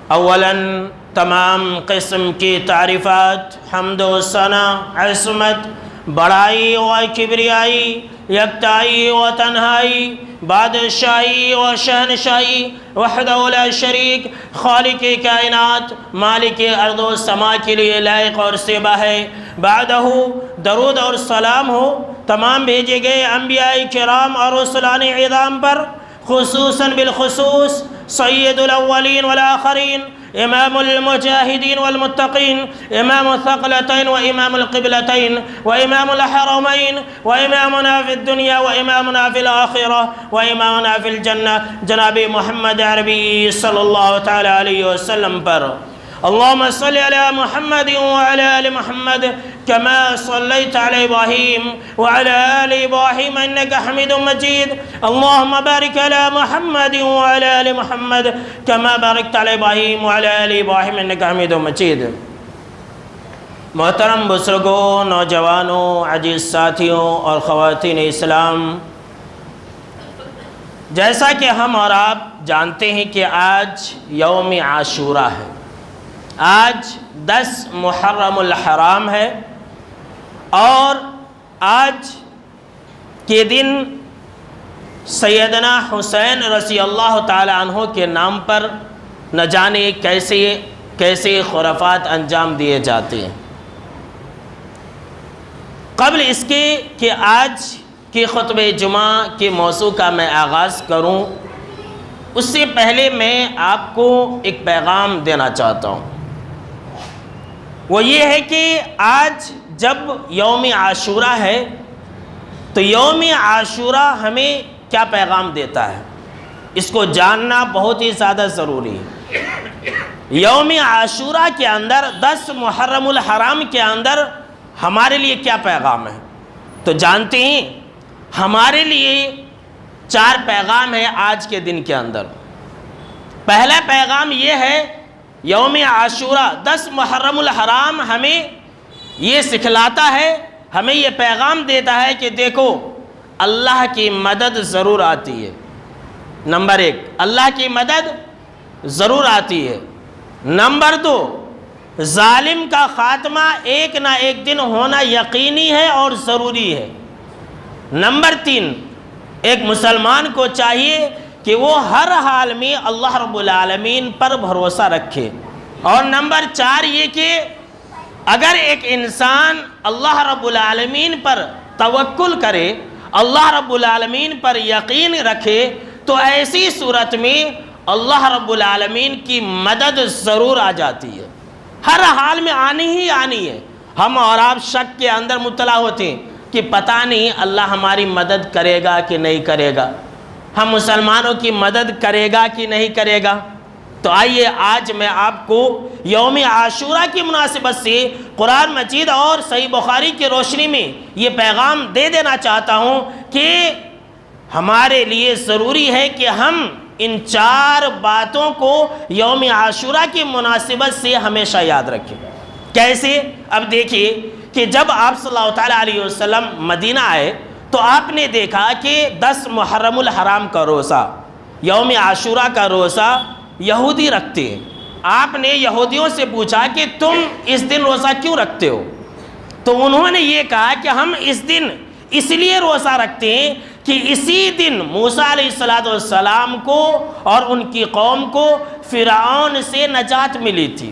اولاً تمام قسم کی تعریفات، حمد و ثنا، عصمت، بڑائی و کبریائی، یکتائی و تنہائی، بادشاہی و شہنشاہی وحدہ لا شریک، خالق کائنات، مالک ارض و سما کے لیے لائق اور سیبہ ہے۔ بعدہ درود اور سلام ہو تمام بھیجے گئے انبیاء کرام اور رسولان عظام پر، خصوصاً بالخصوص سید الاولین والآخرین، امام المجاہدین والمتقین، امام الثقلتین و امام القبلتین و امام الحرمین و امامنا فی الدنیا و امامنا فی الآخرہ و امامنا فی الجنہ، جناب محمد عربی صلی اللہ تعالی علیہ وسلم پر۔ اللہم صلی علی محمد وعلی آل محمد كما صليت على إبراهيم وعلى آل إبراهيم إنك حميد مجيد، اللهم بارك على محمد وعلى آل محمد كما باركت على إبراهيم وعلى آل إبراهيم إنك حميد مجيد۔ محترم بزرگوں، نوجوانوں، عزیز ساتھیوں اور خواتین اسلام، جیسا کہ ہم اور آپ جانتے ہیں کہ آج یوم عاشوراء ہے، آج 10 محرم الحرام ہے، اور آج کے دن سیدنا حسین رضی اللہ تعالی عنہ کے نام پر نہ جانے کیسے خرافات انجام دیے جاتے ہیں۔ قبل اس کے کہ آج کے خطبہ جمعہ کے موضوع کا میں آغاز کروں، اس سے پہلے میں آپ کو ایک پیغام دینا چاہتا ہوں۔ وہ یہ ہے کہ آج جب یوم عاشوراء ہے تو یوم عاشوراء ہمیں کیا پیغام دیتا ہے، اس کو جاننا بہت ہی زیادہ ضروری ہے۔ یوم عاشوراء کے اندر 10 محرم الحرام کے اندر ہمارے لیے کیا پیغام ہے تو جانتے ہیں؟ ہمارے لیے 4 پیغام ہیں آج کے دن کے اندر۔ پہلا پیغام یہ ہے، یوم عاشوراء 10 محرم الحرام ہمیں یہ سکھلاتا ہے، ہمیں یہ پیغام دیتا ہے کہ دیکھو اللہ کی مدد ضرور آتی ہے۔ نمبر 1، اللہ کی مدد ضرور آتی ہے۔ نمبر 2، ظالم کا خاتمہ ایک نہ ایک دن ہونا یقینی ہے اور ضروری ہے۔ نمبر 3، ایک مسلمان کو چاہیے کہ وہ ہر حال میں اللہ رب العالمین پر بھروسہ رکھے۔ اور نمبر 4 یہ کہ اگر ایک انسان اللہ رب العالمین پر توکل کرے، اللہ رب العالمین پر یقین رکھے، تو ایسی صورت میں اللہ رب العالمین کی مدد ضرور آ جاتی ہے، ہر حال میں آنی ہی آنی ہے۔ ہم اور آپ شک کے اندر مبتلا ہوتے ہیں کہ پتہ نہیں اللہ ہماری مدد کرے گا کہ نہیں کرے گا، ہم مسلمانوں کی مدد کرے گا کہ نہیں کرے گا۔ تو آئیے آج میں آپ کو یوم عاشوراء کی مناسبت سے قرآن مجید اور صحیح بخاری کی روشنی میں یہ پیغام دے دینا چاہتا ہوں کہ ہمارے لیے ضروری ہے کہ ہم ان 4 باتوں کو یوم عاشوراء کی مناسبت سے ہمیشہ یاد رکھیں۔ کیسے؟ اب دیکھیے کہ جب آپ صلی اللہ تعالیٰ علیہ وسلم مدینہ آئے تو آپ نے دیکھا کہ 10 محرم الحرام کا روزہ، یوم عاشوراء کا روزہ یہودی رکھتے ہیں۔ آپ نے یہودیوں سے پوچھا کہ تم اس دن روزہ کیوں رکھتے ہو؟ تو انہوں نے یہ کہا کہ ہم اس دن اس لیے روزہ رکھتے ہیں کہ اسی دن موسیٰ علیہ السلام کو اور ان کی قوم کو فرعون سے نجات ملی تھی۔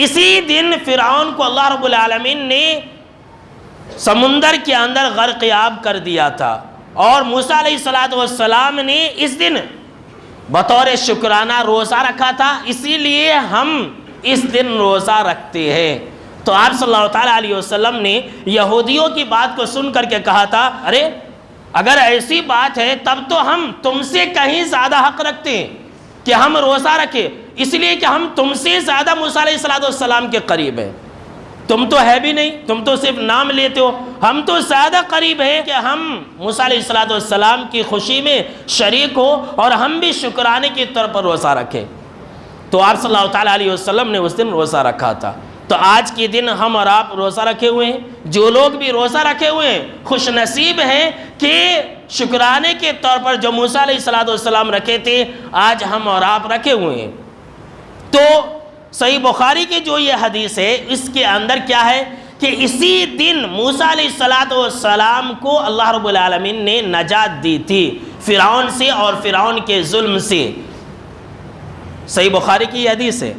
اسی دن فرعون کو اللہ رب العالمین نے سمندر کے اندر غرقیاب کر دیا تھا، اور موسیٰ علیہ السلام نے اس دن بطور شکرانہ روزہ رکھا تھا، اسی لیے ہم اس دن روزہ رکھتے ہیں۔ تو آپ صلی اللہ تعالیٰ علیہ وسلم نے یہودیوں کی بات کو سن کر کے کہا تھا، ارے اگر ایسی بات ہے تب تو ہم تم سے کہیں زیادہ حق رکھتے ہیں کہ ہم روزہ رکھیں، اس لیے کہ ہم تم سے زیادہ موسیٰ علیہ السلام کے قریب ہیں۔ تم تو ہے بھی نہیں، تم تو صرف نام لیتے ہو، ہم تو زیادہ قریب ہیں کہ ہم موسیٰ علیہ السلام کی خوشی میں شریک ہو اور ہم بھی شکرانے کے طور پر روزہ رکھیں۔ تو آپ صلی اللہ تعالیٰ علیہ وسلم نے اس دن روزہ رکھا تھا۔ تو آج کے دن ہم اور آپ روزہ رکھے ہوئے ہیں، جو لوگ بھی روزہ رکھے ہوئے ہیں خوش نصیب ہیں کہ شکرانے کے طور پر جو موسیٰ علیہ السلام رکھے تھے آج ہم اور آپ رکھے ہوئے ہیں۔ تو صحیح بخاری کی جو یہ حدیث ہے اس کے اندر کیا ہے کہ اسی دن موسیٰ علیہ السلام کو اللہ رب العالمین نے نجات دی تھی فرعون سے اور فرعون کے ظلم سے. صحیح بخاری کی یہ حدیث ہے.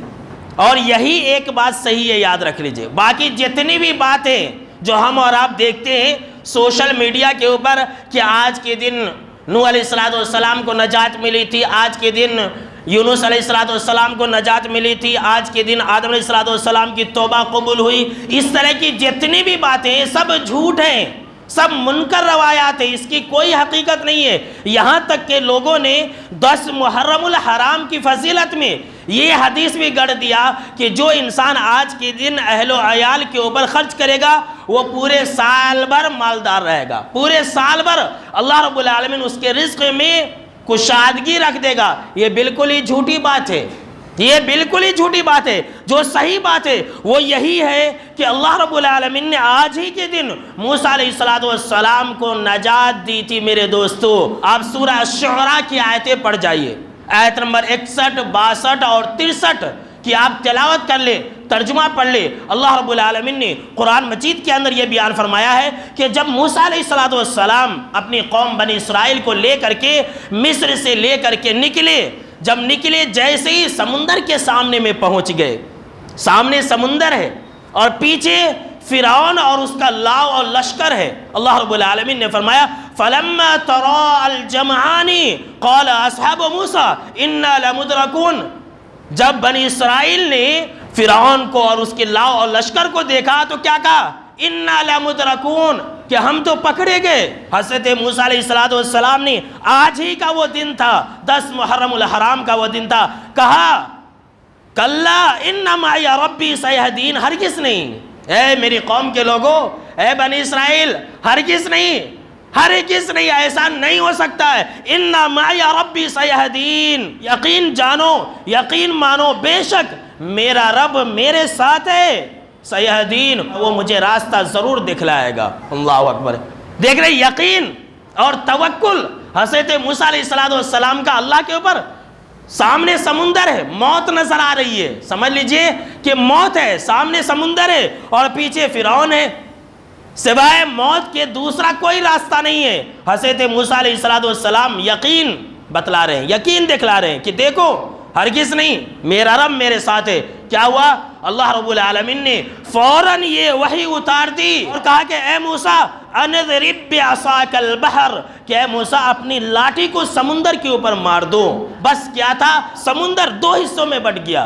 اور یہی ایک بات صحیح ہے، یاد رکھ لیجئے. باقی جتنی بھی باتیں جو ہم اور آپ دیکھتے ہیں سوشل میڈیا کے اوپر کہ آج کے دن نوح علیہ السلام کو نجات ملی تھی، آج کے دن یونس علیہ السلام کو نجات ملی تھی، آج کے دن آدم علیہ السلام کی توبہ قبول ہوئی، اس طرح کی جتنی بھی باتیں ہیں سب جھوٹ ہیں، سب منکر روایات ہیں، اس کی کوئی حقیقت نہیں ہے. یہاں تک کہ لوگوں نے 10 محرم الحرام کی فضیلت میں یہ حدیث بھی گڑھ دیا کہ جو انسان آج کے دن اہل و عیال کے اوپر خرچ کرے گا وہ پورے سال بھر مالدار رہے گا، پورے سال بھر اللہ رب العالمین اس کے رزق میں کشادگی رکھ دے گا. یہ بالکل ہی جھوٹی بات ہے، یہ بالکل ہی جھوٹی بات ہے. جو صحیح بات ہے وہ یہی ہے کہ اللہ رب العالمین نے آج ہی کے دن موسیٰ علیہ السلام کو نجات دی تھی. میرے دوستو آپ سورہ الشعراء کی آیتیں پڑھ جائیے، آیت نمبر 61، 62 اور 63 کی آپ تلاوت کر لیں، ترجمہ پڑھ لیں. اللہ رب العالمین نے قرآن مجید کے اندر یہ بیان فرمایا ہے کہ جب موسیٰ علیہ السلام اپنی قوم بنی اسرائیل کو لے کر کے مصر سے لے کر کے نکلے، جب نکلے جیسے ہی سمندر کے سامنے میں پہنچ گئے، سامنے سمندر ہے اور پیچھے فرعون اور اس کا لاؤ اور لشکر ہے. اللہ رب العالمین نے فرمایا فَلَمَّا تَرَاءَ الْجَمْعَانِ قَالَ أَصْحَابُ مُوسَىٰ إِنَّا لَمُدْرَكُونَ. جب بنی اسرائیل نے فرعون کو اور اس کے لاؤ اور لشکر کو دیکھا تو کیا کہا؟ اِنَّا لَمُدْرَكُونَ، کہ ہم تو پکڑے گئے. حضرت موسیٰ علیہ السلام نے آج ہی کا وہ دن تھا، 10 محرم الحرام کا وہ دن تھا، کہا کَلَّا إِنَّ مَعِيَ رَبِّي سَيَهْدِينِ. ہرگز نہیں، اے میری قوم کے لوگوں، اے بنی اسرائیل، ہرگز نہیں، ہرگز نہیں، ایسا نہیں ہو سکتا ہے. اِنَّ مَعِيَ رَبِّي سَيَهْدِينِ. یقین جانو، یقین مانو، بے شک میرا رب میرے ساتھ ہے. سیہدین، وہ مجھے راستہ ضرور دکھلائے گا. اللہ اکبر. دیکھ رہے یقین اور توکل حضرت موسیٰ علیہ السلام کا اللہ کے اوپر. سامنے سمندر ہے، موت نظر آ رہی ہے، سمجھ لیجئے کہ موت ہے، سامنے سمندر ہے اور پیچھے فرعون ہے، سوائے موت کے دوسرا کوئی راستہ نہیں ہے. حضرت موسیٰ علیہ السلام یقین بتلا رہے ہیں، یقین دکھلا رہے ہیں کہ دیکھو ہرگز نہیں، میرا رب میرے ساتھ ہے. کیا ہوا؟ اللہ رب العالمین نے فوراً یہ وحی اتار دی اور کہا کہ اے موسیٰ اَنِضْرِبْ بِعَصَاكَ الْبَحْرَ، کہ اے موسیٰ اپنی لاٹھی کو سمندر کے اوپر مار دو. بس کیا تھا؟ سمندر 2 حصوں میں بٹ گیا،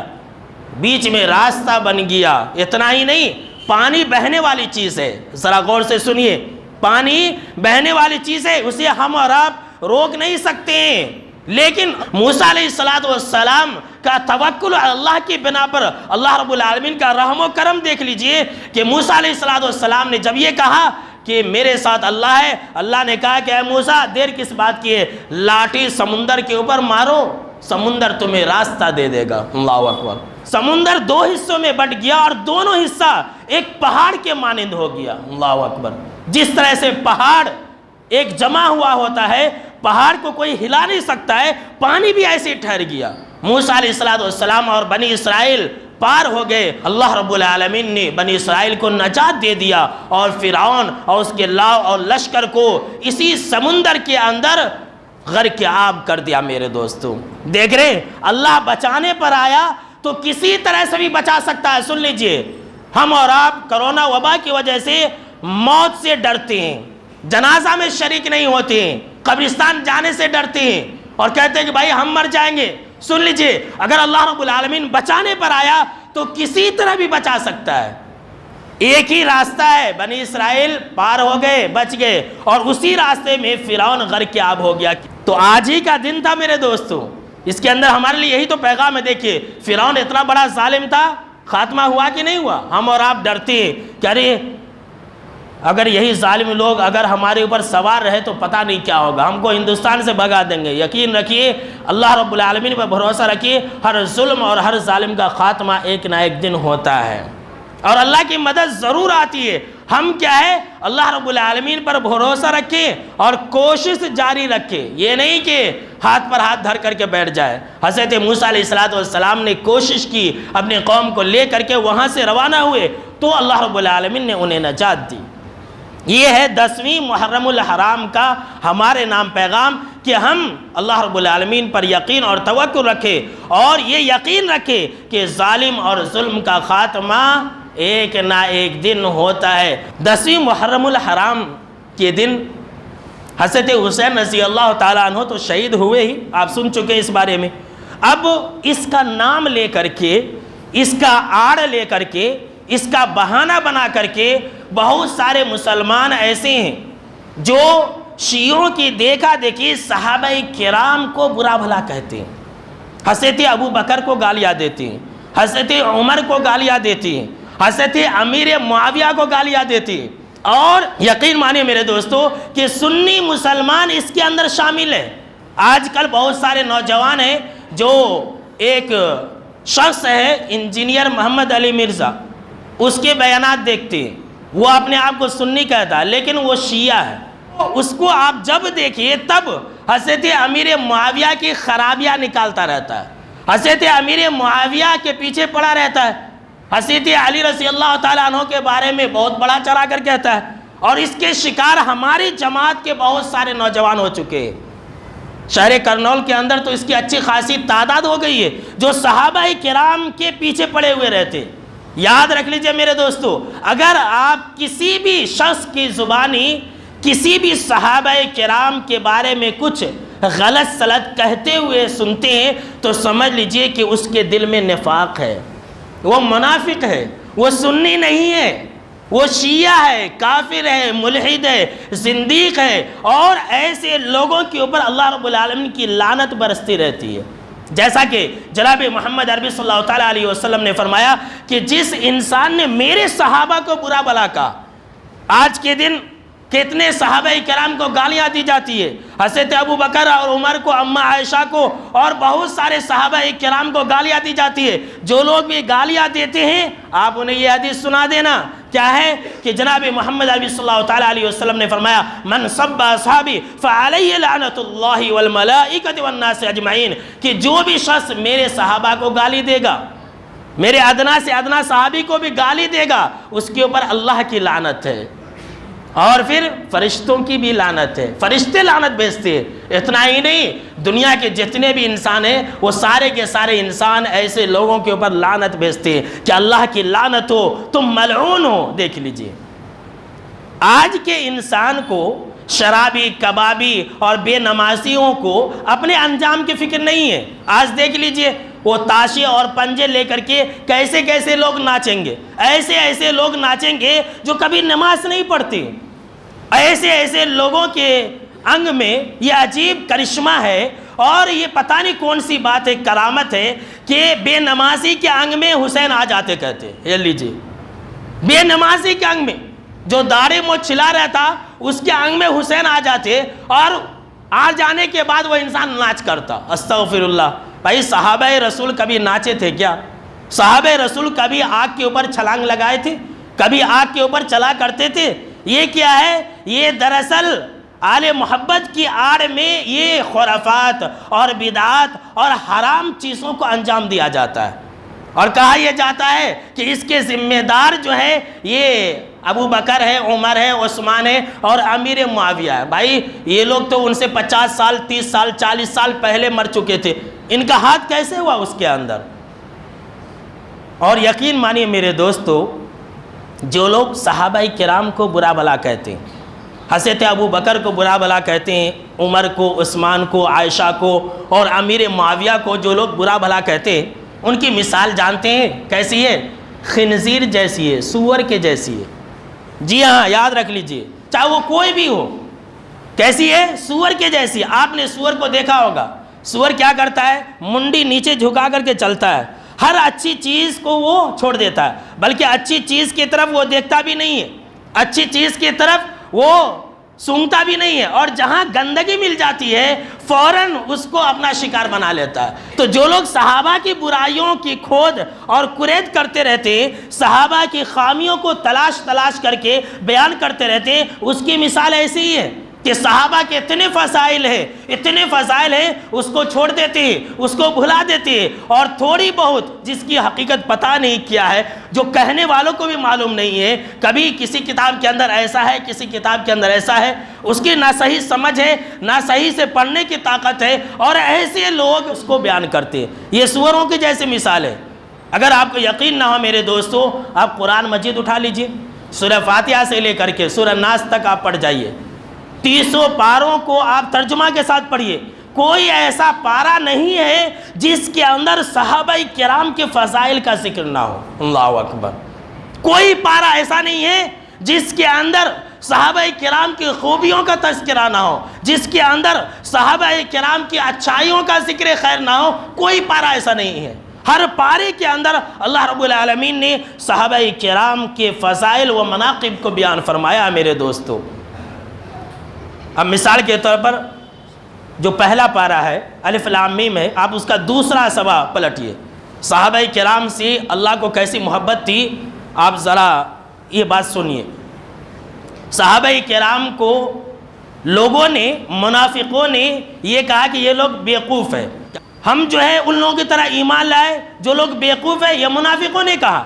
بیچ میں راستہ بن گیا. اتنا ہی نہیں، پانی بہنے والی چیز ہے، ذرا غور سے سنیے، پانی بہنے والی چیز ہے، اسے ہم اور آپ روک نہیں سکتے ہیں. لیکن موسیٰ علیہ السلام کا توکل اللہ کی بنا پر اللہ رب العالمین کا رحم و کرم دیکھ لیجئے کہ موسیٰ علیہ السلام نے جب یہ کہا کہ میرے ساتھ اللہ ہے، اللہ نے کہا کہ اے موسیٰ دیر کس بات کی ہے، لاٹھی سمندر کے اوپر مارو، سمندر تمہیں راستہ دے دے گا. اللہ اکبر. سمندر 2 حصوں میں بٹ گیا اور دونوں حصہ ایک پہاڑ کے مانند ہو گیا. اللہ اکبر. جس طرح سے پہاڑ ایک جمع ہوا ہوتا ہے، پہاڑ کو کوئی ہلا نہیں سکتا ہے، پانی بھی ایسے ٹھہر گیا. موسیٰ علیہ السلام اور بنی اسرائیل پار ہو گئے. اللہ رب العالمین نے بنی اسرائیل کو نجات دے دیا اور فرعون اور اس کے لاؤ اور لشکر کو اسی سمندر کے اندر غرق آب کر دیا. میرے دوستوں دیکھ رہے ہیں، اللہ بچانے پر آیا تو کسی طرح سے بھی بچا سکتا ہے. سن لیجئے، ہم اور آپ کرونا وبا کی وجہ سے موت سے ڈرتے ہیں، جنازہ میں شریک نہیں ہوتے ہیں، قبرستان جانے سے ڈرتے ہیں اور کہتے ہیں کہ بھائی ہم مر جائیں گے. سن لیجئے، اگر اللہ رب العالمین بچانے پر آیا تو کسی طرح بھی بچا سکتا ہے. ایک ہی راستہ ہے، بنی اسرائیل پار ہو گئے، بچ گئے، اور اسی راستے میں فرعون غرق آب ہو گیا. تو آج ہی کا دن تھا میرے دوستوں، اس کے اندر ہمارے لیے یہی تو پیغام ہے. دیکھیے فرعون اتنا بڑا ظالم تھا، خاتمہ ہوا کہ نہیں ہوا؟ ہم اور آپ ڈرتے ہیں کہ ارے اگر یہی ظالم لوگ اگر ہمارے اوپر سوار رہے تو پتہ نہیں کیا ہوگا، ہم کو ہندوستان سے بھگا دیں گے. یقین رکھیے، اللہ رب العالمین پر بھروسہ رکھیے، ہر ظلم اور ہر ظالم کا خاتمہ ایک نہ ایک دن ہوتا ہے اور اللہ کی مدد ضرور آتی ہے. ہم کیا ہے اللہ رب العالمین پر بھروسہ رکھیں اور کوشش جاری رکھیں، یہ نہیں کہ ہاتھ پر ہاتھ دھر کر کے بیٹھ جائے۔ حضرت موسیٰ علیہ السلام نے کوشش کی، اپنی قوم کو لے کر کے وہاں سے روانہ ہوئے تو اللہ رب العالمین نے انہیں نجات دی۔ یہ ہے 10ویں محرم الحرام کا ہمارے نام پیغام کہ ہم اللہ رب العالمین پر یقین اور توکل رکھیں اور یہ یقین رکھیں کہ ظالم اور ظلم کا خاتمہ ایک نہ ایک دن ہوتا ہے۔ 10ویں محرم الحرام کے دن حضرت حسین رضی اللہ تعالیٰ عنہ تو شہید ہوئے ہی، آپ سن چکے ہیں اس بارے میں۔ اب اس کا نام لے کر کے، اس کا آڑ لے کر کے، اس کا بہانہ بنا کر کے بہت سارے مسلمان ایسے ہیں جو شیعوں کی دیکھا دیکھی صحابہ کرام کو برا بھلا کہتے ہیں، حضرت ابو بکر کو گالیاں دیتے ہیں، حضرت عمر کو گالیاں دیتے ہیں، حضرت امیر معاویہ کو گالیاں دیتے ہیں۔ اور یقین مانیے میرے دوستو کہ سنی مسلمان اس کے اندر شامل ہے۔ آج کل بہت سارے نوجوان ہیں جو ایک شخص ہے انجینئر محمد علی مرزا، اس کے بیانات دیکھتے ہیں، وہ اپنے آپ کو سنی کہتا ہے لیکن وہ شیعہ ہے۔ اس کو آپ جب دیکھیے تب حضرت امیر معاویہ کی خرابیاں نکالتا رہتا ہے، حضرت امیر معاویہ کے پیچھے پڑا رہتا ہے، حضرت علی رضی اللہ تعالیٰ عنہ کے بارے میں بہت بڑا چڑھا کر کہتا ہے، اور اس کے شکار ہماری جماعت کے بہت سارے نوجوان ہو چکے ہیں۔ شہر کرنول کے اندر تو اس کی اچھی خاصی تعداد ہو گئی ہے جو صحابہ کرام کے پیچھے پڑے ہوئے رہتے۔ یاد رکھ لیجئے میرے دوستو، اگر آپ کسی بھی شخص کی زبانی کسی بھی صحابہ کرام کے بارے میں کچھ غلط سلط کہتے ہوئے سنتے ہیں تو سمجھ لیجئے کہ اس کے دل میں نفاق ہے، وہ منافق ہے، وہ سنی نہیں ہے، وہ شیعہ ہے، کافر ہے، ملحد ہے، زندیق ہے، اور ایسے لوگوں کے اوپر اللہ رب العالمین کی لعنت برستی رہتی ہے۔ جیسا کہ جناب محمد عربی صلی اللہ تعالیٰ علیہ وسلم نے فرمایا کہ جس انسان نے میرے صحابہ کو برا بھلا کہا، آج کے دن کتنے صحابہ کرام کو گالیاں دی جاتی ہے، حضرت ابو بکر اور عمر کو، اماں عائشہ کو، اور بہت سارے صحابہ کرام کو گالیاں دی جاتی ہے۔ جو لوگ بھی گالیاں دیتے ہیں آپ انہیں یہ حدیث سنا دینا، کیا ہے کہ جناب محمد عربی صلی اللہ تعالیٰ علیہ وسلم نے فرمایا من سب اصحابی فعلیہ لعنت اللہ والملائکۃ والناس اجمعین، کہ جو بھی شخص میرے صحابہ کو گالی دے گا، میرے ادنا سے ادنا صحابی کو بھی گالی دے گا، اس کے اوپر اللہ کی لعنت ہے، اور پھر فرشتوں کی بھی لعنت ہے، فرشتے لعنت بھیجتے ہیں۔ اتنا ہی نہیں، دنیا کے جتنے بھی انسان ہیں وہ سارے کے سارے انسان ایسے لوگوں کے اوپر لعنت بھیجتے ہیں کہ اللہ کی لعنت ہو، تم ملعون ہو۔ دیکھ لیجئے آج کے انسان کو، شرابی، کبابی اور بے نمازیوں کو اپنے انجام کی فکر نہیں ہے۔ آج دیکھ لیجئے وہ تاشے اور پنجے لے کر کے کیسے کیسے لوگ ناچیں گے، ایسے ایسے لوگ ناچیں گے جو کبھی نماز نہیں پڑھتے۔ ایسے ایسے لوگوں کے انگ میں یہ عجیب کرشمہ ہے، اور یہ پتہ نہیں کون سی بات ہے، کرامت ہے کہ بے نمازی کے انگ میں حسین آ جاتے کہتے ہیں۔ یہ لیجئے بے نمازی کے انگ میں جو داڑھی موچھ چھلا رہتا اس کے انگ میں حسین آ جاتے، اور آ جانے کے بعد وہ انسان ناچ کرتا۔ استغفر اللہ۔ بھائی صحابہ رسول کبھی ناچے تھے کیا؟ صحابہ رسول کبھی آگ کے اوپر چھلانگ لگائے تھے؟ کبھی آگ کے اوپر چلا کرتے تھے؟ یہ کیا ہے؟ یہ دراصل آل محبت کی آڑ میں یہ خرافات اور بدعات اور حرام چیزوں کو انجام دیا جاتا ہے، اور کہا یہ جاتا ہے کہ اس کے ذمہ دار جو ہے یہ ابو بکر ہے، عمر ہے، عثمان ہے اور امیر معاویہ ہے۔ بھائی یہ لوگ تو ان سے 50 سال 30 سال 40 سال پہلے مر چکے تھے، ان کا ہاتھ کیسے ہوا اس کے اندر؟ اور یقین مانیے میرے دوستو، جو لوگ صحابہ کرام کو برا بھلا کہتے ہیں، حضرت ابو بکر کو برا بھلا کہتے ہیں، عمر کو، عثمان کو، عائشہ کو اور امیر معاویہ کو جو لوگ برا بھلا کہتے ہیں، ان کی مثال جانتے ہیں کیسی ہے؟ خنزیر جیسی ہے، سور کے جیسی ہے۔ جی ہاں، یاد رکھ لیجئے، چاہے وہ کوئی بھی ہو، کیسی ہے؟ سور کے جیسی۔ آپ نے سور کو دیکھا ہوگا، سور کیا کرتا ہے؟ منڈی نیچے جھکا کر کے چلتا ہے، ہر اچھی چیز کو وہ چھوڑ دیتا ہے، بلکہ اچھی چیز کی طرف وہ دیکھتا بھی نہیں ہے، اچھی چیز کی طرف وہ سونگھتا بھی نہیں ہے، اور جہاں گندگی مل جاتی ہے فوراً اس کو اپنا شکار بنا لیتا ہے۔ تو جو لوگ صحابہ کی برائیوں کی کھود اور کرید کرتے رہتے ہیں، صحابہ کی خامیوں کو تلاش کر کے بیان کرتے رہتے ہیں، اس کی مثال ایسی ہی ہے کہ صحابہ کے اتنے فضائل ہیں اس کو چھوڑ دیتے ہیں، اس کو بھلا دیتے ہیں، اور تھوڑی بہت جس کی حقیقت پتہ نہیں کیا ہے، جو کہنے والوں کو بھی معلوم نہیں ہے، کبھی کسی کتاب کے اندر ایسا ہے، کسی کتاب کے اندر ایسا ہے، اس کی نہ صحیح سمجھ ہے، نہ صحیح سے پڑھنے کی طاقت ہے، اور ایسے لوگ اس کو بیان کرتے ہیں۔ یہ سوروں کی جیسے مثال ہے۔ اگر آپ کو یقین نہ ہو میرے دوستو، آپ قرآن مجید اٹھا لیجئے، سورہ فاتحہ سے لے کر کے سورہ ناس تک آپ پڑھ جائیے، 300 پاروں کو آپ ترجمہ کے ساتھ پڑھیے، کوئی ایسا پارہ نہیں ہے جس کے اندر صحابہ کرام کے فضائل کا ذکر نہ ہو۔ اللہ اکبر۔ کوئی پارہ ایسا نہیں ہے جس کے اندر صحابہ کرام کی خوبیوں کا تذکرہ نہ ہو، جس کے اندر صحابہ کرام کی اچھائیوں کا ذکر خیر نہ ہو، کوئی پارہ ایسا نہیں ہے۔ ہر پارے کے اندر اللہ رب العالمین نے صحابہ کرام کے فضائل و مناقب کو بیان فرمایا۔ میرے دوستو، اب مثال کے طور پر جو پہلا پارہ ہے الف لام میم ہے، آپ اس کا دوسرا صفحہ پلٹیے۔ صحابہ کرام سے اللہ کو کیسی محبت تھی، آپ ذرا یہ بات سنیے۔ صحابہ کرام کو لوگوں نے، منافقوں نے یہ کہا کہ یہ لوگ بیوقوف ہیں، ہم جو ہے ان لوگوں کی طرح ایمان لائے جو لوگ بیوقوف ہیں، یہ منافقوں نے کہا۔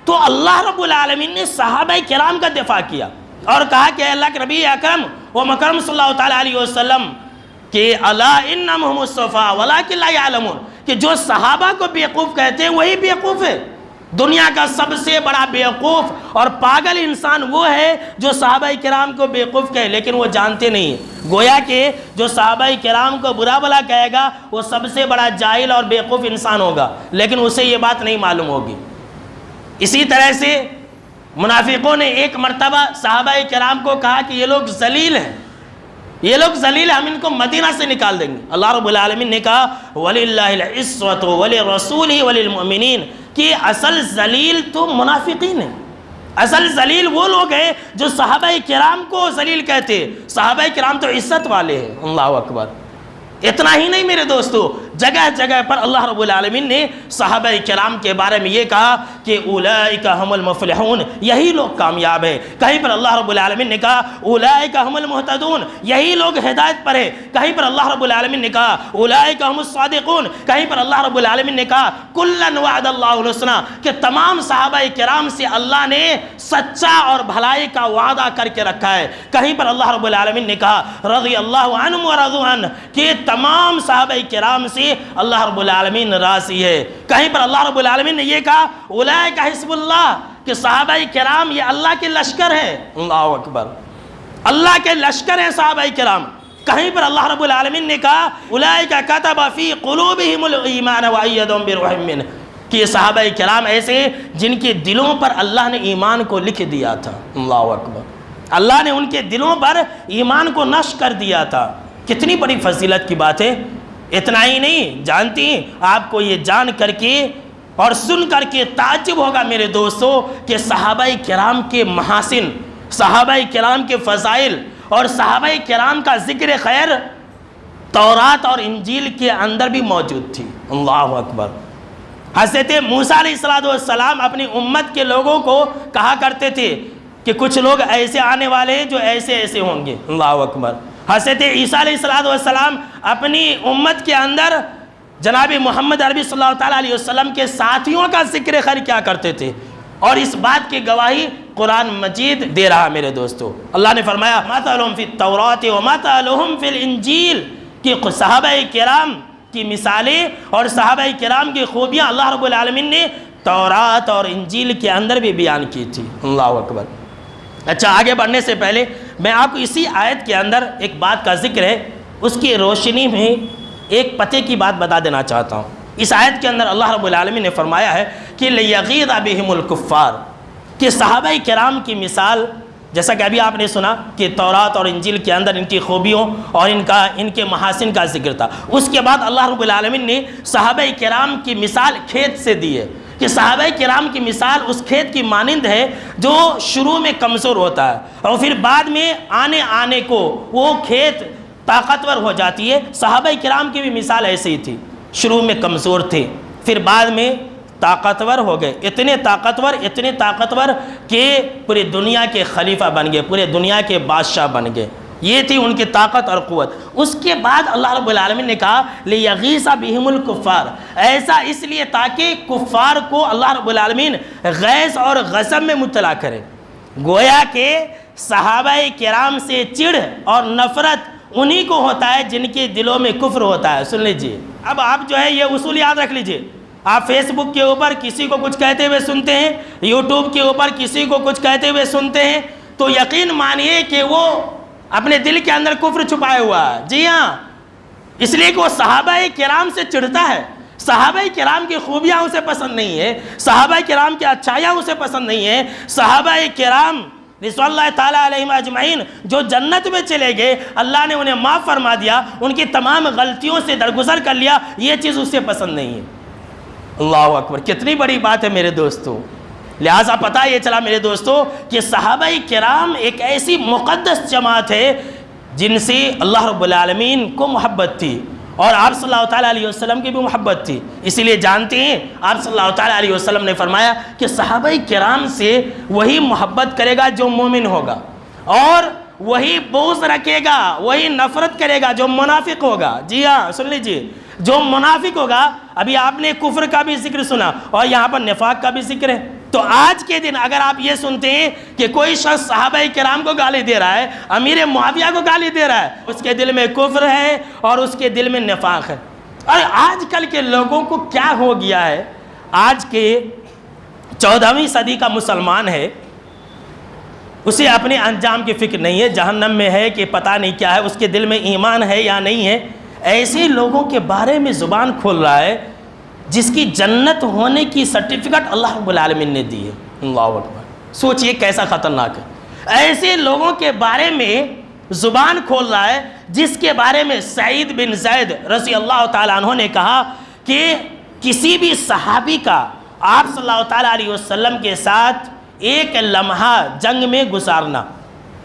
تو اللہ رب العالمین نے صحابہ کرام کا دفاع کیا اور کہا کہ اللہ کے نبی اکرم و مکرم صلی اللہ تعالیٰ علیہ وسلم کہ الا انہم الصفا ولکن لا یعلمون، کہ جو صحابہ کو بیوقوف کہتے ہیں وہی بیوقوف ہے۔ دنیا کا سب سے بڑا بیوقوف اور پاگل انسان وہ ہے جو صحابہ کرام کو بیوقوف کہے لیکن وہ جانتے نہیں ہیں۔ گویا کہ جو صحابہ کرام کو برا بھلا کہے گا وہ سب سے بڑا جاہل اور بیوقوف انسان ہوگا، لیکن اسے یہ بات نہیں معلوم ہوگی۔ اسی طرح سے منافقوں نے ایک مرتبہ صحابہ کرام کو کہا کہ یہ لوگ ذلیل ہیں، یہ لوگ ذلیل ہیں، ہم ان کو مدینہ سے نکال دیں گے۔ اللہ رب العالمین نے کہا وَلِلَّهِ الْعِزَّةُ وَلِرَسُولِهِ وَلِلْمُؤْمِنِينَ، کہ اصل ذلیل تو منافقین ہیں، اصل ذلیل وہ لوگ ہیں جو صحابہ کرام کو ذلیل کہتے ہیں۔ صحابہ کرام تو عزت والے ہیں۔ اللہ اکبر۔ اتنا ہی نہیں میرے دوستو، جگہ جگہ پر اللہ رب العالمین نے صحابہ کرام کے بارے میں یہ کہا کہ اولئک هم المفلحون، یہی لوگ کامیاب ہیں۔ کہیں پر اللہ رب العالمین نے کہا اولئک هم المہتدون، یہی لوگ ہدایت پر ہیں۔ کہیں پر اللہ رب العالمین نے کہا اولئک هم الصادقون، کہیں پر اللہ رب العالمین نے کہا کلا وعد اللہ الحسنی، کہ تمام صحابہ کرام سے اللہ نے سچا اور بھلائی کا وعدہ کر کے رکھا ہے۔ کہیں پر اللہ رب العالمین نے کہا رضی اللہ عنہم ورضوا عنہ، کہ تمام صحابہ کرام سے اللہ رب العالمین راضی ہے۔ کہیں پر اللہ رب العالمین نے یہ کہا اولئک حزب اللہ، کہ صحابہ کرام یہ اللہ کے لشکر ہیں۔ اللہ اکبر، اللہ کے لشکر ہیں صحابہ کرام۔ کہیں پر اللہ رب العالمین نے کہا اولئک کتب فی قلوبہم الایمان وایدہم بروح منہ، کہ یہ صحابہ کرام ایسے ہیں جن کے دلوں پر اللہ نے ایمان کو لکھ دیا تھا۔ اللہ اکبر، اللہ نے ان کے دلوں پر ایمان کو نقش کر دیا تھا۔ کتنی بڑی فضیلت کی بات ہے۔ اتنا ہی نہیں، جانتی ہیں آپ کو یہ جان کر کے اور سن کر کے تعجب ہوگا میرے دوستو کہ صحابہ کرام کے محاسن، صحابہ کرام کے فضائل اور صحابہ کرام کا ذکر خیر تورات اور انجیل کے اندر بھی موجود تھی۔ اللہ اکبر۔ حضرت موسیٰ علیہ السلام اپنی امت کے لوگوں کو کہا کرتے تھے کہ کچھ لوگ ایسے آنے والے ہیں جو ایسے ایسے ہوں گے۔ اللہ اکبر۔ حضرت عیسیٰ علیہ السلام اپنی امت کے اندر جناب محمد عربی صلی اللہ تعالیٰ علیہ وسلم کے ساتھیوں کا ذکر خیر کیا کرتے تھے، اور اس بات کی گواہی قرآن مجید دے رہا میرے دوستو۔ اللہ نے فرمایا مَثَلُهُمْ فِي التَّوْرَاةِ وَمَثَلُهُمْ فِي الْإِنْجِيلِ، کہ صحابہ کرام کی مثالیں اور صحابہ کرام کی خوبیاں اللہ رب العالمین نے تورات اور انجیل کے اندر بھی بیان کی تھی۔ اللہ اکبر۔ اچھا، آگے بڑھنے سے پہلے میں آپ کو اسی آیت کے اندر ایک بات کا ذکر ہے، اس کی روشنی میں ایک پتے کی بات بتا دینا چاہتا ہوں۔ اس آیت کے اندر اللہ رب العالمین نے فرمایا ہے کہ لِيَغِيظَ بِهِمُ الْكُفَّارِ، کہ صحابہ کرام کی مثال جیسا کہ ابھی آپ نے سنا کہ تورات اور انجیل کے اندر ان کی خوبیوں اور ان کے محاسن کا ذکر تھا۔ اس کے بعد اللہ رب العالمین نے صحابہ کرام کی مثال کھیت سے دی ہے کہ صحابہ کرام کی مثال اس کھیت کی مانند ہے جو شروع میں کمزور ہوتا ہے اور پھر بعد میں آنے کو وہ کھیت طاقتور ہو جاتی ہے۔ صحابہ کرام کی بھی مثال ایسی ہی تھی، شروع میں کمزور تھے، پھر بعد میں طاقتور ہو گئے، اتنے طاقتور کہ پوری دنیا کے خلیفہ بن گئے، پورے دنیا کے بادشاہ بن گئے۔ یہ تھی ان کی طاقت اور قوت۔ اس کے بعد اللہ رب العالمین نے کہا لِيَغِيثَ بِهِمُ الْكُفَّارَ، ایسا اس لیے تاکہ کفار کو اللہ رب العالمین غیظ اور غضب میں مبتلا کرے۔ گویا کہ صحابہ کرام سے چڑ اور نفرت انہی کو ہوتا ہے جن کے دلوں میں کفر ہوتا ہے۔ سن لیجئے، اب آپ جو ہے یہ اصول یاد رکھ لیجئے، آپ فیس بک کے اوپر کسی کو کچھ کہتے ہوئے سنتے ہیں، یوٹیوب کے اوپر کسی کو کچھ کہتے ہوئے سنتے ہیں، تو یقین مانیے کہ وہ اپنے دل کے اندر کفر چھپائے ہوا ہے۔ جی ہاں، اس لیے کہ وہ صحابہ کرام سے چڑھتا ہے، صحابہ کرام کی خوبیاں اسے پسند نہیں ہے، صحابہ کرام کی اچھائیاں اسے پسند نہیں ہے۔ صحابہ کرام رضوان اللہ تعالیٰ علیہم اجمعین جو جنت میں چلے گئے، اللہ نے انہیں معاف فرما دیا، ان کی تمام غلطیوں سے درگزر کر لیا، یہ چیز اسے پسند نہیں ہے۔ اللہ اکبر، کتنی بڑی بات ہے میرے دوستو۔ لہٰذا پتہ یہ چلا میرے دوستو کہ صحابہ کرام ایک ایسی مقدس جماعت ہے جن سے اللہ رب العالمین کو محبت تھی اور آپ صلی اللہ تعالیٰ علیہ وسلم کی بھی محبت تھی۔ اسی لیے جانتے ہیں آپ صلی اللہ تعالیٰ علیہ وسلم نے فرمایا کہ صحابہ کرام سے وہی محبت کرے گا جو مومن ہوگا، اور وہی بغض رکھے گا، وہی نفرت کرے گا جو منافق ہوگا۔ جی ہاں، سن لیجیے، جو منافق ہوگا، ابھی آپ نے کفر کا بھی ذکر سنا اور یہاں پر نفاق کا بھی ذکر ہے، تو آج کے دن اگر آپ یہ سنتے ہیں کہ کوئی شخص صحابہ کرام کو گالی دے رہا ہے، امیر معاویہ کو گالی دے رہا ہے، اس کے دل میں کفر ہے اور اس کے دل میں نفاق ہے۔ اور آج کل کے لوگوں کو کیا ہو گیا ہے، آج کے 14ویں صدی کا مسلمان ہے، اسے اپنے انجام کی فکر نہیں ہے، جہنم میں ہے کہ پتہ نہیں کیا ہے، اس کے دل میں ایمان ہے یا نہیں ہے۔ ایسے لوگوں کے بارے میں زبان کھول رہا ہے جس کی جنت ہونے کی سرٹیفکیٹ اللہ رب العالمین نے دی ہے۔ اللہ اکبر، سوچئے کیسا خطرناک ہے۔ ایسے لوگوں کے بارے میں زبان کھول رہا ہے جس کے بارے میں سعید بن زید رضی اللہ تعالیٰ عنہ نے کہا کہ کسی بھی صحابی کا آپ صلی اللہ تعالیٰ علیہ وسلم کے ساتھ ایک لمحہ جنگ میں گزارنا،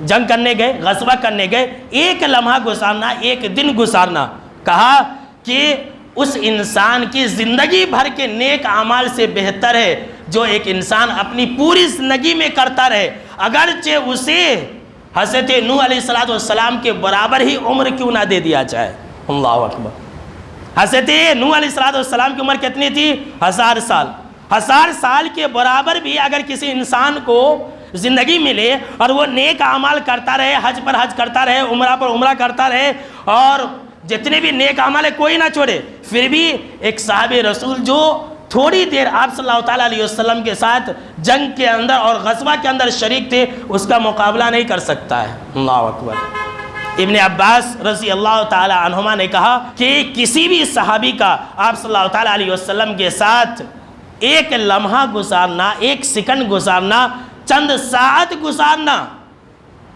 جنگ کرنے گئے، غزوہ کرنے گئے، ایک لمحہ گزارنا، ایک دن گزارنا، کہا کہ اس انسان کی زندگی بھر کے نیک اعمال سے بہتر ہے جو ایک انسان اپنی پوری زندگی میں کرتا رہے، اگرچہ اسے حضرت نوح علیہ السلام کے برابر ہی عمر کیوں نہ دے دیا جائے۔ اللہ اکبر، حضرت نوح علیہ السلام کی عمر کتنی تھی؟ 1000 سال۔ 1000 سال کے برابر بھی اگر کسی انسان کو زندگی ملے اور وہ نیک اعمال کرتا رہے، حج پر حج کرتا رہے، عمرہ پر عمرہ کرتا رہے، اور جتنے بھی نیک اعمال کوئی نہ چھوڑے، پھر بھی ایک صحابی رسول جو تھوڑی دیر آپ صلی اللہ تعالیٰ علیہ وسلم کے ساتھ جنگ کے اندر اور غزوہ کے اندر شریک تھے، اس کا مقابلہ نہیں کر سکتا ہے۔ اللہ اکبر۔ ابن عباس رضی اللہ تعالیٰ عنہما نے کہا کہ کسی بھی صحابی کا آپ صلی اللہ تعالیٰ علیہ وسلم کے ساتھ ایک لمحہ گزارنا، ایک سیکنڈ گزارنا، چند ساعت گزارنا،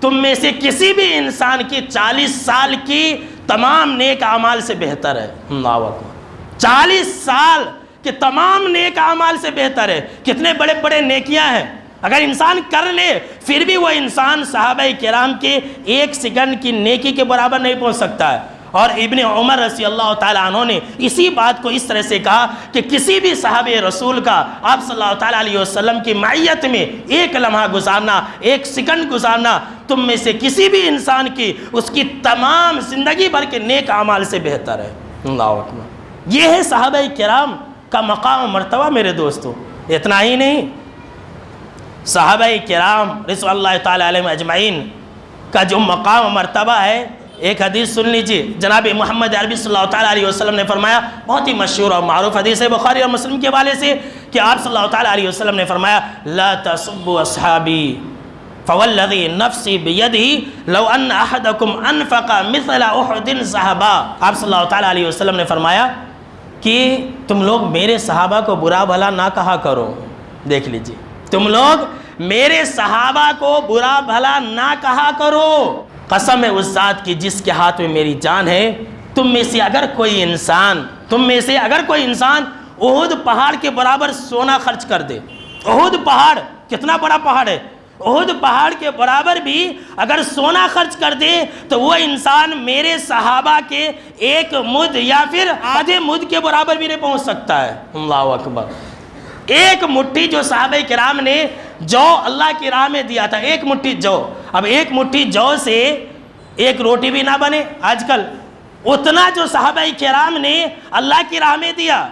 تم میں سے کسی بھی انسان کی 40 سال کی تمام نیک اعمال سے بہتر ہے۔ اللہ اکبر، 40 سال کے تمام نیک اعمال سے بہتر ہے۔ کتنے بڑے بڑے نیکیاں ہیں، اگر انسان کر لے پھر بھی وہ انسان صحابہ کرام کے ایک سیکنڈ کی نیکی کے برابر نہیں پہنچ سکتا ہے۔ اور ابن عمر رضی اللہ تعالیٰ عنہ نے اسی بات کو اس طرح سے کہا کہ کسی بھی صحابہ رسول کا آپ صلی اللہ تعالیٰ علیہ وسلم کی معیت میں ایک لمحہ گزارنا، ایک سیکنڈ گزارنا، تم میں سے کسی بھی انسان کی اس کی تمام زندگی بھر کے نیک اعمال سے بہتر ہے۔ اللہ اکبر، یہ ہے صحابہ کرام کا مقام و مرتبہ میرے دوستو۔ اتنا ہی نہیں، صحابہ کرام رضوان اللہ تعالیٰ علیہم اجمعین کا جو مقام و مرتبہ ہے، ایک حدیث سن لیجئے، جناب محمد عربی صلی اللہ تعالیٰ علیہ وسلم نے فرمایا، بہت ہی مشہور اور معروف حدیث ہے بخاری اور مسلم کے حوالے سے، کہ آپ صلی اللہ تعالیٰ علیہ وسلم نے فرمایا لا تسبوا اصحابی فوالذی نفسی بیدہ لو ان احدکم انفق مثل احد ذہبا۔ آپ صلی اللہ تعالیٰ علیہ وسلم نے فرمایا کہ تم لوگ میرے صحابہ کو برا بھلا نہ کہا کرو۔ دیکھ لیجئے، تم لوگ میرے صحابہ کو برا بھلا نہ کہا کرو، قسم ہے اس ذات کی جس کے ہاتھ میں میری جان ہے، تم میں سے اگر کوئی انسان احد پہاڑ کے برابر سونا خرچ کر دے، احد پہاڑ کتنا بڑا پہاڑ ہے، احد پہاڑ کے برابر بھی اگر سونا خرچ کر دے تو وہ انسان میرے صحابہ کے ایک مد یا پھر آدھے مد کے برابر بھی نہیں پہنچ سکتا ہے۔ اللہ اکبر۔ ایک مٹھی جو صحابہ کرام نے جو اللہ کی راہ میں دیا تھا، ایک مٹھی جو، اب ایک مٹھی جو سے ایک روٹی بھی نہ بنے آج کل، اتنا جو صحابہ کرام نے اللہ کی راہ میں دیا،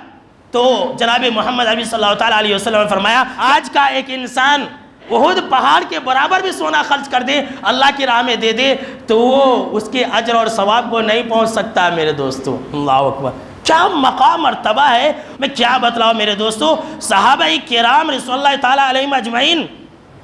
تو جناب محمد عربی صلی اللہ علیہ وسلم نے فرمایا آج کا ایک انسان احد پہاڑ کے برابر بھی سونا خرچ کر دے، اللہ کی راہ میں دے دے، تو وہ اس کے اجر اور ثواب کو نہیں پہنچ سکتا میرے دوستو۔ اللہ اکبر۔ کیا مقام مرتبہ ہے، میں کیا بتلاؤں میرے دوستو۔ صحابہ کرام رضوان اللہ تعالیٰ علیہم اجمعین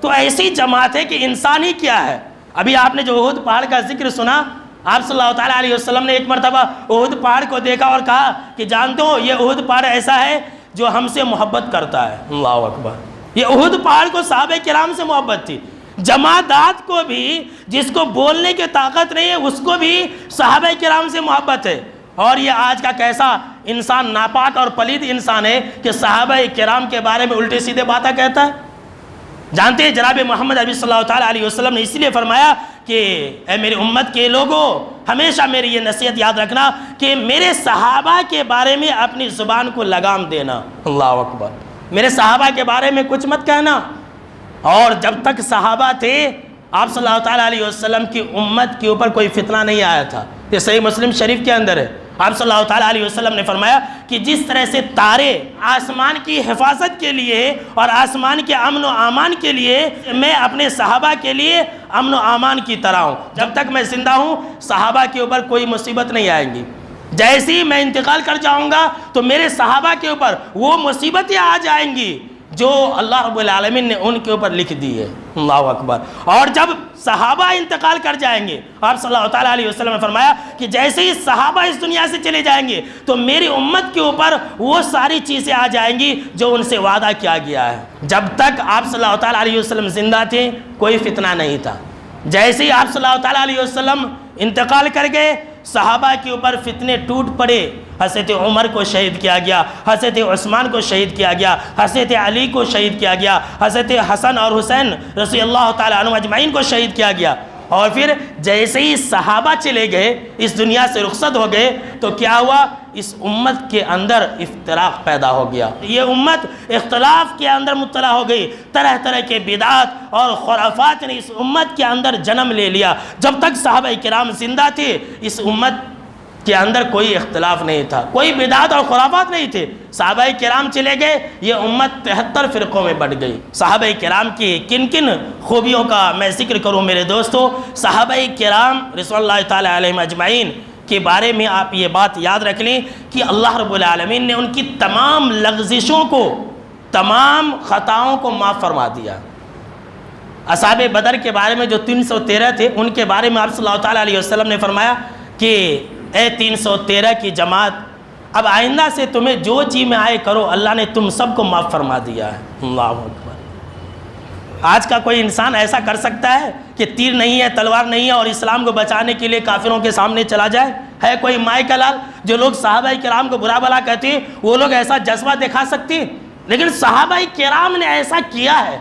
تو ایسی جماعت ہے کہ انسان ہی کیا ہے۔ ابھی آپ نے جو احد پہاڑ کا ذکر سنا، آپ صلی اللہ تعالیٰ علیہ وسلم نے ایک مرتبہ احد پہاڑ کو دیکھا اور کہا کہ جانتے ہو یہ احد پہاڑ ایسا ہے جو ہم سے محبت کرتا ہے۔ اللہ اکبر۔ یہ احد پہاڑ کو صحابہ کرام سے محبت تھی، جمادات کو بھی، جس کو بولنے کی طاقت نہیں ہے اس کو بھی صحابہ کرام سے محبت ہے۔ اور یہ آج کا کیسا انسان ناپاک اور پلید انسان ہے کہ صحابہ کرام کے بارے میں الٹے سیدھے باتیں کہتا ہے۔ جانتے ہیں جناب محمد عربی صلی اللہ تعالیٰ علیہ وسلم نے اس لیے فرمایا کہ اے میری امت کے لوگوں، ہمیشہ میری یہ نصیحت یاد رکھنا کہ میرے صحابہ کے بارے میں اپنی زبان کو لگام دینا۔ اللہ اکبر۔ میرے صحابہ کے بارے میں کچھ مت کہنا۔ اور جب تک صحابہ تھے آپ صلی اللہ تعالیٰ علیہ وسلم کی امت کے اوپر کوئی فتنہ نہیں آیا تھا۔ یہ صحیح مسلم شریف کے اندر ہے، آپ صلی اللہ تعالیٰ علیہ وسلم نے فرمایا کہ جس طرح سے تارے آسمان کی حفاظت کے لیے اور آسمان کے امن و امان کے لیے، میں اپنے صحابہ کے لیے امن و امان کی طرح ہوں۔ جب تک میں زندہ ہوں صحابہ کے اوپر کوئی مصیبت نہیں آئیں گی، جیسے ہی میں انتقال کر جاؤں گا تو میرے صحابہ کے اوپر وہ مصیبتیں آ جائیں گی جو اللہ رب العالمین نے ان کے اوپر لکھ دی ہے۔ اللہ اکبر۔ اور جب صحابہ انتقال کر جائیں گے، آپ صلی اللہ تعالیٰ علیہ وسلم نے فرمایا کہ جیسے ہی صحابہ اس دنیا سے چلے جائیں گے تو میری امت کے اوپر وہ ساری چیزیں آ جائیں گی جو ان سے وعدہ کیا گیا ہے۔ جب تک آپ صلی اللہ تعالیٰ علیہ وسلم زندہ تھے کوئی فتنہ نہیں تھا، جیسے ہی آپ صلی اللہ تعالیٰ علیہ وسلم انتقال کر گئے صحابہ کے اوپر فتنے ٹوٹ پڑے۔ حضرت عمر کو شہید کیا گیا، حضرت عثمان کو شہید کیا گیا، حضرت علی کو شہید کیا گیا، حضرت حسن اور حسین رضی اللہ تعالیٰ عنہ اجمعین کو شہید کیا گیا۔ اور پھر جیسے ہی صحابہ چلے گئے، اس دنیا سے رخصت ہو گئے، تو کیا ہوا؟ اس امت کے اندر افتراق پیدا ہو گیا۔ یہ امت اختلاف کے اندر مبتلا ہو گئی، طرح طرح کے بدعات اور خرافات نے اس امت کے اندر جنم لے لیا۔ جب تک صحابہ کرام زندہ تھے اس امت کے اندر کوئی اختلاف نہیں تھا، کوئی بدعات اور خرافات نہیں تھے۔ صحابہ کرام چلے گئے، یہ امت 73 فرقوں میں بٹ گئی۔ صحابہ کرام کی کن کن خوبیوں کا میں ذکر کروں میرے دوستو؟ صحابہ کرام رضوان اللہ تعالیٰ علیہم اجمعین کے بارے میں آپ یہ بات یاد رکھ لیں کہ اللہ رب العالمین نے ان کی تمام لغزشوں کو، تمام خطاؤں کو معاف فرما دیا۔ اصحاب بدر کے بارے میں جو 313 تھے، ان کے بارے میں آپ صلی اللہ تعالیٰ علیہ وسلم نے فرمایا کہ اے 313 کی جماعت، اب آئندہ سے تمہیں جو جی میں آئے کرو، اللہ نے تم سب کو معاف فرما دیا ہے۔ اللہ اکبر۔ آج کا کوئی انسان ایسا کر سکتا ہے کہ تیر نہیں ہے، تلوار نہیں ہے اور اسلام کو بچانے کے لیے کافروں کے سامنے چلا جائے؟ ہے کوئی مائی کا لال؟ جو لوگ صحابہ کرام کو برا بھلا کہتے ہیں وہ لوگ ایسا جذبہ دکھا سکتے ہیں؟ لیکن صحابہ کرام نے ایسا کیا ہے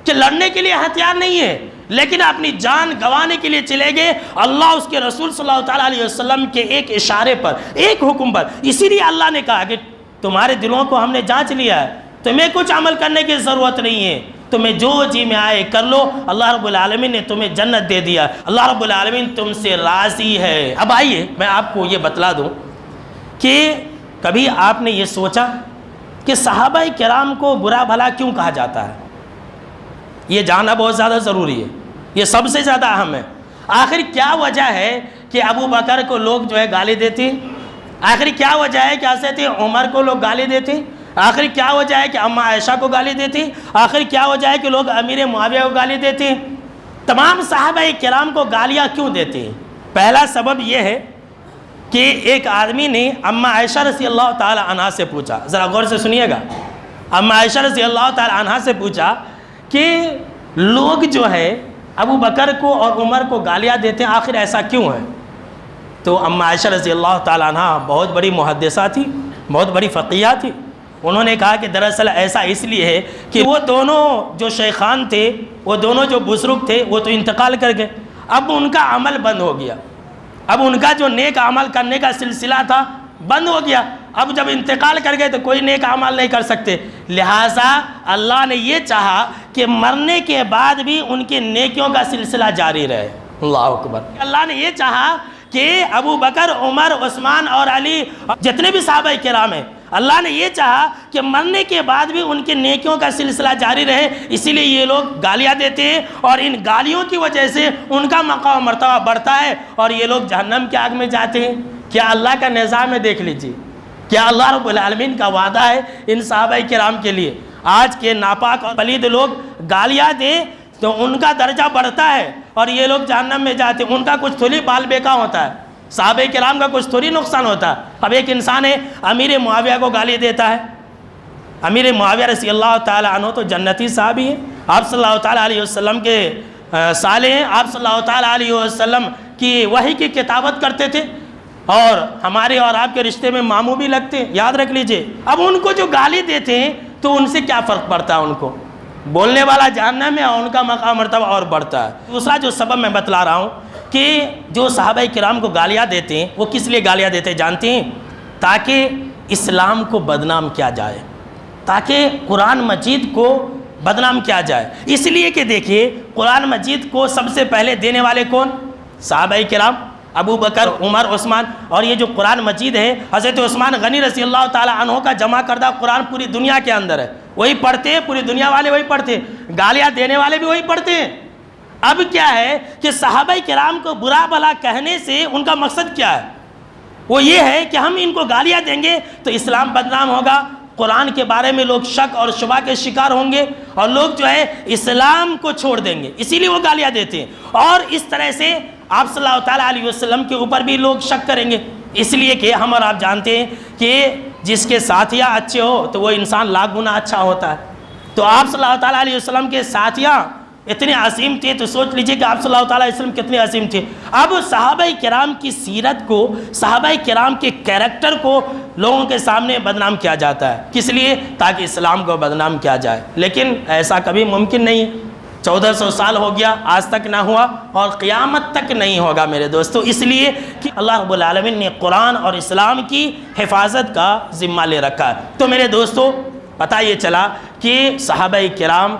کہ لڑنے کے لیے ہتھیار نہیں ہے لیکن اپنی جان گنوانے کے لیے چلے گئے اللہ اس کے رسول صلی اللہ تعالیٰ علیہ وسلم کے ایک اشارے پر، ایک حکم پر۔ اسی لیے اللہ نے کہا کہ تمہارے دلوں کو ہم نے جانچ لیا ہے، تمہیں کچھ عمل کرنے کی ضرورت نہیں ہے، تمہیں جو جی میں آئے کر لو، اللہ رب العالمین نے تمہیں جنت دے دیا، اللہ رب العالمین تم سے راضی ہے۔ اب آئیے میں آپ کو یہ بتلا دوں کہ کبھی آپ نے یہ سوچا کہ صحابہ کرام کو برا بھلا کیوں کہا جاتا ہے؟ یہ جاننا بہت زیادہ ضروری ہے، یہ سب سے زیادہ اہم ہے۔ آخر کیا وجہ ہے کہ ابو بکر کو لوگ جو ہے گالی دیتے؟ آخر کیا وجہ ہے کہ حضرت عمر کو لوگ گالی دیتے؟ آخر کیا وجہ ہے کہ اماں عائشہ کو گالی دیتی؟ آخر کیا وجہ ہے کہ لوگ امیر معاویہ کو گالی دیتے ہیں؟ تمام صحابہ کرام کو گالیاں کیوں دیتے ہیں؟ پہلا سبب یہ ہے کہ ایک آدمی نے اماں عائشہ رضی اللہ تعالی عنہا سے پوچھا، ذرا غور سے سنیے گا، اماں عائشہ رضی اللہ تعالی عنہا سے پوچھا کہ لوگ جو ہے ابو بکر کو اور عمر کو گالیاں دیتے ہیں، آخر ایسا کیوں ہے؟ تو اماں عائشہ رضی اللہ تعالی عنہا بہت بڑی محدثہ تھی، بہت بڑی فقیہ تھی، انہوں نے کہا کہ دراصل ایسا اس لیے ہے کہ وہ دونوں جو شیخان تھے، وہ دونوں جو بزرگ تھے، وہ تو انتقال کر گئے، اب ان کا عمل بند ہو گیا، اب ان کا جو نیک عمل کرنے کا سلسلہ تھا بند ہو گیا، اب جب انتقال کر گئے تو کوئی نیک عمل نہیں کر سکتے، لہٰذا اللہ نے یہ چاہا کہ مرنے کے بعد بھی ان کے نیکیوں کا سلسلہ جاری رہے۔ اللہ اکبر۔ اللہ نے یہ چاہا کہ ابو بکر، عمر، عثمان اور علی، جتنے بھی صحابہ کرام ہیں، اللہ نے یہ چاہا کہ مرنے کے بعد بھی ان کے نیکیوں کا سلسلہ جاری رہے، اسی لیے یہ لوگ گالیاں دیتے ہیں اور ان گالیوں کی وجہ سے ان کا مقام و مرتبہ بڑھتا ہے اور یہ لوگ جہنم کی آگ میں جاتے ہیں۔ کیا اللہ کا نظام ہے؟ دیکھ لیجیے، کیا اللہ رب العالمین کا وعدہ ہے ان صحابہ کرام کے لیے؟ آج کے ناپاک اور پلید لوگ گالیاں دیں تو ان کا درجہ بڑھتا ہے اور یہ لوگ جہنم میں جاتے ہیں، ان کا کچھ تھوڑی بال بیکا ہوتا ہے، صحابہ کرام کا کچھ تھوڑی نقصان ہوتا ہے۔ اب ایک انسان ہے امیر معاویہ کو گالی دیتا ہے، امیر معاویہ رضی اللہ تعالیٰ عنہ تو جنتی صحابی ہیں، آپ صلی اللہ تعالیٰ علیہ وسلم کے سالے ہیں، آپ صلی اللہ تعالیٰ علیہ وسلم کی وحی کی کتابت کرتے تھے اور ہمارے اور آپ کے رشتے میں ماموں بھی لگتے ہیں، یاد رکھ لیجئے۔ اب ان کو جو گالی دیتے ہیں تو ان سے کیا فرق پڑتا ہے؟ ان کو بولنے والا جہنم میں اور ان کا مقام مرتبہ اور بڑھتا ہے۔ دوسرا جو سبب میں بتلا رہا ہوں کہ جو صحابہ کرام کو گالیاں دیتے ہیں وہ کس لیے گالیاں دیتے جانتے ہیں؟ تاکہ اسلام کو بدنام کیا جائے، تاکہ قرآن مجید کو بدنام کیا جائے۔ اس لیے کہ دیکھیے قرآن مجید کو سب سے پہلے دینے والے کون؟ صحابہ کرام، ابو بکر، عمر، عثمان۔ اور یہ جو قرآن مجید ہے حضرت عثمان غنی رضی اللہ تعالیٰ عنہ کا جمع کردہ قرآن پوری دنیا کے اندر ہے، وہی پڑھتے ہیں، پوری دنیا والے وہی پڑھتے ہیں، گالیاں دینے والے بھی وہی پڑھتے ہیں۔ اب کیا ہے کہ صحابہ کرام کو برا بھلا کہنے سے ان کا مقصد کیا ہے؟ وہ یہ ہے کہ ہم ان کو گالیاں دیں گے تو اسلام بدنام ہوگا، قرآن کے بارے میں لوگ شک اور شبہ کے شکار ہوں گے اور لوگ جو ہے اسلام کو چھوڑ دیں گے، اسی لیے وہ گالیاں دیتے ہیں۔ اور اس طرح سے آپ صلی اللہ تعالیٰ علیہ وسلم کے اوپر بھی لوگ شک کریں گے، اس لیے کہ ہم اور آپ جانتے ہیں کہ جس کے ساتھیاں اچھے ہو تو وہ انسان لاکھ گنا اچھا ہوتا ہے۔ تو آپ صلی اللہ تعالیٰ علیہ وسلم کے ساتھیاں اتنے عظیم تھے تو سوچ لیجئے کہ آپ صلی اللہ تعالیٰ علیہ وسلم کتنے عظیم تھے۔ اب صحابہ کرام کی سیرت کو، صحابہ کرام کے کیریکٹر کو لوگوں کے سامنے بدنام کیا جاتا ہے، کس لیے؟ تاکہ اسلام کو بدنام کیا جائے، لیکن ایسا کبھی ممکن نہیں ہے۔ 1400 سال ہو گیا، آج تک نہ ہوا اور قیامت تک نہیں ہوگا میرے دوستو، اس لیے کہ اللہ رب العالمین نے قرآن اور اسلام کی حفاظت کا ذمہ لے رکھا ہے۔ تو میرے دوستو پتہ یہ چلا کہ صحابہ کرام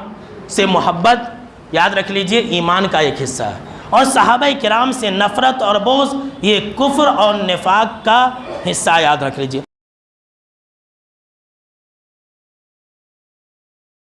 سے محبت، یاد رکھ لیجئے، ایمان کا ایک حصہ ہے، اور صحابہ کرام سے نفرت اور بغض یہ کفر اور نفاق کا حصہ، یاد رکھ لیجئے۔